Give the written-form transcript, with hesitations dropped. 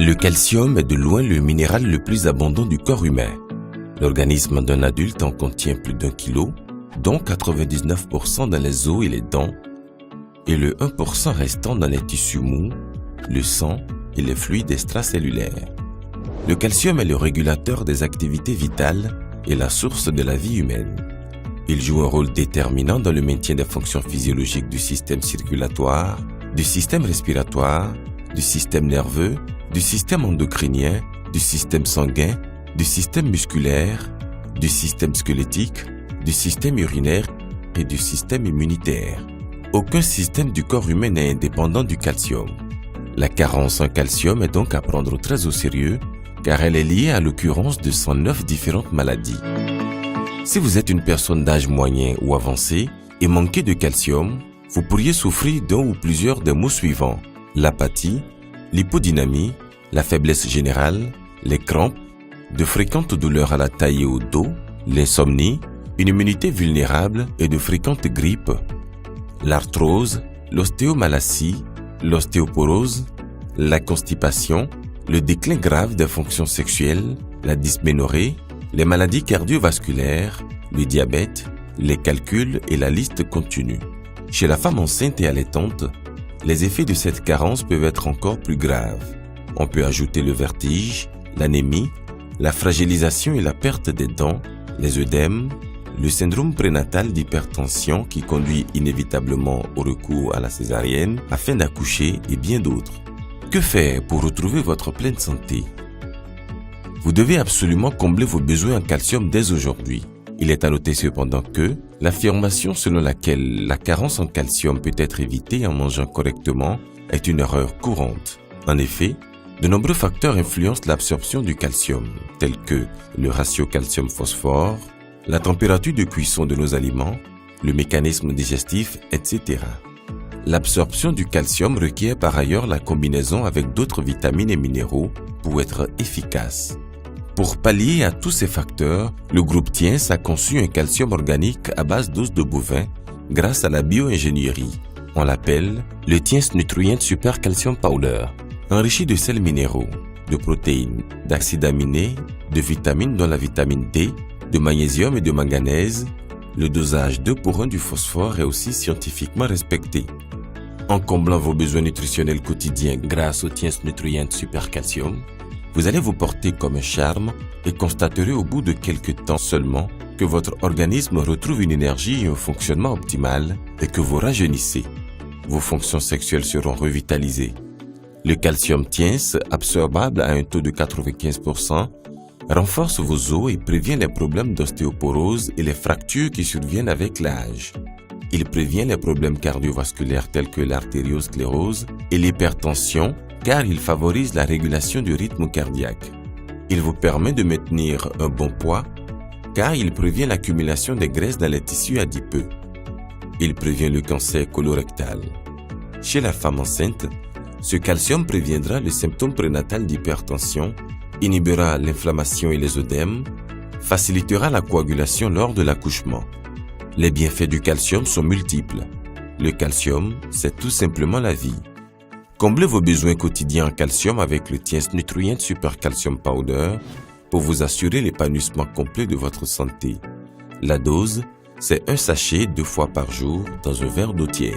Le calcium est de loin le minéral le plus abondant du corps humain. L'organisme d'un adulte en contient plus d'1 kg, dont 99% dans les os et les dents, et le 1% restant dans les tissus mous, le sang et les fluides extracellulaires. Le calcium est le régulateur des activités vitales et la source de la vie humaine. Il joue un rôle déterminant dans le maintien des fonctions physiologiques du système circulatoire, du système respiratoire, du système nerveux, du système endocrinien, du système sanguin, du système musculaire, du système squelettique, du système urinaire et du système immunitaire. Aucun système du corps humain n'est indépendant du calcium. La carence en calcium est donc à prendre très au sérieux car elle est liée à l'occurrence de 109 différentes maladies. Si vous êtes une personne d'âge moyen ou avancé et manquez de calcium, vous pourriez souffrir d'un ou plusieurs des maux suivants: l'apathie, l'hypodynamie, la faiblesse générale, les crampes, de fréquentes douleurs à la taille et au dos, l'insomnie, une immunité vulnérable et de fréquentes grippes, l'arthrose, l'ostéomalacie, l'ostéoporose, la constipation, le déclin grave des fonctions sexuelles, la dysménorrhée, les maladies cardiovasculaires, le diabète, les calculs et la liste continue. Chez la femme enceinte et allaitante, les effets de cette carence peuvent être encore plus graves. On peut ajouter le vertige, l'anémie, la fragilisation et la perte des dents, les œdèmes, le syndrome prénatal d'hypertension qui conduit inévitablement au recours à la césarienne afin d'accoucher et bien d'autres. Que faire pour retrouver votre pleine santé? Vous devez absolument combler vos besoins en calcium dès aujourd'hui. Il est à noter cependant que l'affirmation selon laquelle la carence en calcium peut être évitée en mangeant correctement est une erreur courante. En effet, de nombreux facteurs influencent l'absorption du calcium, tels que le ratio calcium-phosphore, la température de cuisson de nos aliments, le mécanisme digestif, etc. L'absorption du calcium requiert par ailleurs la combinaison avec d'autres vitamines et minéraux pour être efficace. Pour pallier à tous ces facteurs, le groupe Tiens a conçu un calcium organique à base d'os de bovin grâce à la bio-ingénierie. On l'appelle le Tiens Nutrient Super Calcium Powder. Enrichi de sels minéraux, de protéines, d'acides aminés, de vitamines dont la vitamine D, de magnésium et de manganèse, le dosage 2 pour 1 du phosphore est aussi scientifiquement respecté. En comblant vos besoins nutritionnels quotidiens grâce au Tiens Nutrient Super Calcium, vous allez vous porter comme un charme et constaterez au bout de quelques temps seulement que votre organisme retrouve une énergie et un fonctionnement optimal et que vous rajeunissez. Vos fonctions sexuelles seront revitalisées. Le calcium Tiens, absorbable à un taux de 95%, renforce vos os et prévient les problèmes d'ostéoporose et les fractures qui surviennent avec l'âge. Il prévient les problèmes cardiovasculaires tels que l'artériosclérose et l'hypertension car il favorise la régulation du rythme cardiaque. Il vous permet de maintenir un bon poids car il prévient l'accumulation des graisses dans les tissus adipeux. Il prévient le cancer colorectal. Chez la femme enceinte, ce calcium préviendra le symptôme prénatal d'hypertension, inhibera l'inflammation et les œdèmes, facilitera la coagulation lors de l'accouchement. Les bienfaits du calcium sont multiples. Le calcium, c'est tout simplement la vie. Comblez vos besoins quotidiens en calcium avec le Tiens Nutrient Super Calcium Powder pour vous assurer l'épanouissement complet de votre santé. La dose, c'est un sachet 2 fois par jour dans un verre d'eau tiède.